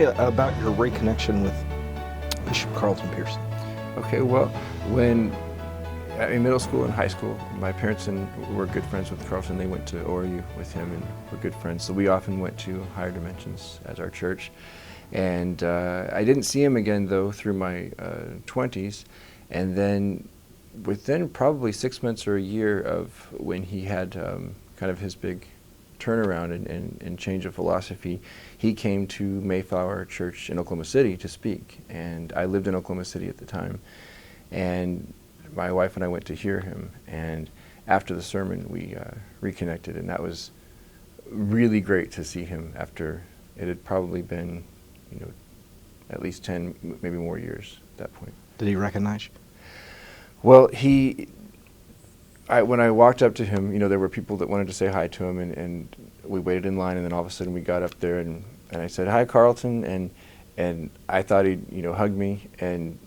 me about your reconnection with Bishop Carlton Pearson. Okay, well, when in middle school and high school, my parents were good friends with Carlton. They went to ORU with him and were good friends. So we often went to Higher Dimensions as our church. And I didn't see him again, though, through my 20s. And then within probably 6 months or a year of when he had kind of his big turnaround and change of philosophy, he came to Mayflower Church in Oklahoma City to speak. And I lived in Oklahoma City at the time. And my wife and I went to hear him. And after the sermon, we reconnected. And that was really great to see him after it had probably been, at least 10, maybe more years at that point. Did he recognize you? Well, when I walked up to him, there were people that wanted to say hi to him, and we waited in line, and then all of a sudden we got up there, and I said, "Hi, Carlton," and I thought he'd, hug me, and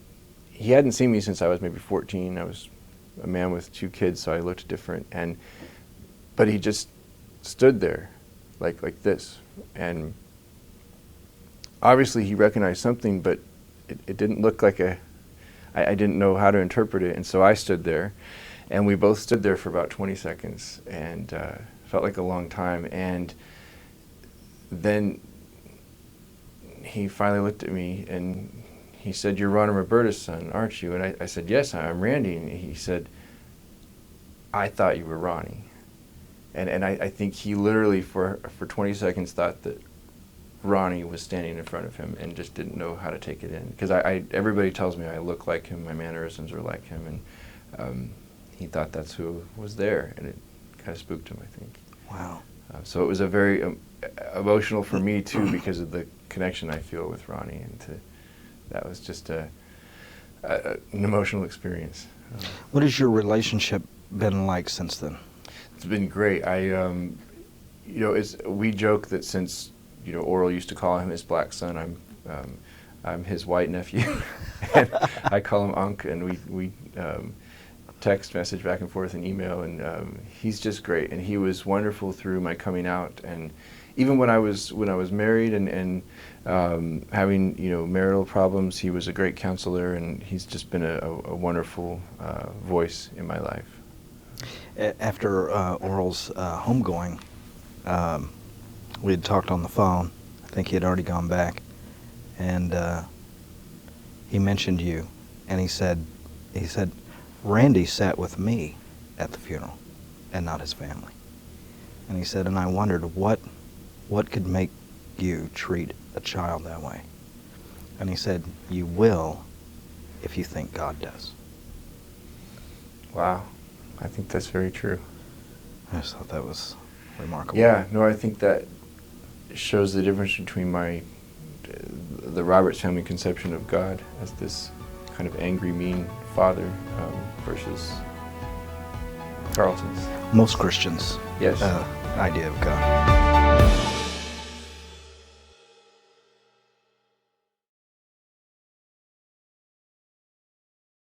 he hadn't seen me since I was maybe 14. I was a man with 2 kids, so I looked different, but he just stood there, like this, and obviously he recognized something, but it didn't look like I didn't know how to interpret it, and so I stood there, and we both stood there for about 20 seconds, and felt like a long time, and then he finally looked at me, and he said, "You're Ron and Roberta's son, aren't you?" And I said, "Yes, I'm Randy," and he said, "I thought you were Ronnie," and I think he literally for 20 seconds thought that Ronnie was standing in front of him and just didn't know how to take it in. Because everybody tells me I look like him, my mannerisms are like him, and he thought that's who was there, and it kind of spooked him, I think. Wow. So it was a very emotional for me, too, because of the connection I feel with Ronnie, and that was just an emotional experience. What has your relationship been like since then? It's been great. We joke that since Oral used to call him his black son, I'm his white nephew, and I call him Unc, and we text message back and forth and email, and he's just great, and he was wonderful through my coming out, and even when I was married and having marital problems, he was a great counselor, and he's just been a wonderful voice in my life. After Oral's homegoing, we had talked on the phone. I think he had already gone back, and he mentioned you, and he said, "Randy sat with me at the funeral, and not his family." And he said, and I wondered what could make you treat a child that way. And he said, "You will, if you think God does." Wow, I think that's very true. I just thought that was remarkable. Yeah, no, I think that shows the difference between the Roberts family conception of God as this kind of angry, mean father versus Carlton's. Most Christians' Yes. idea of God.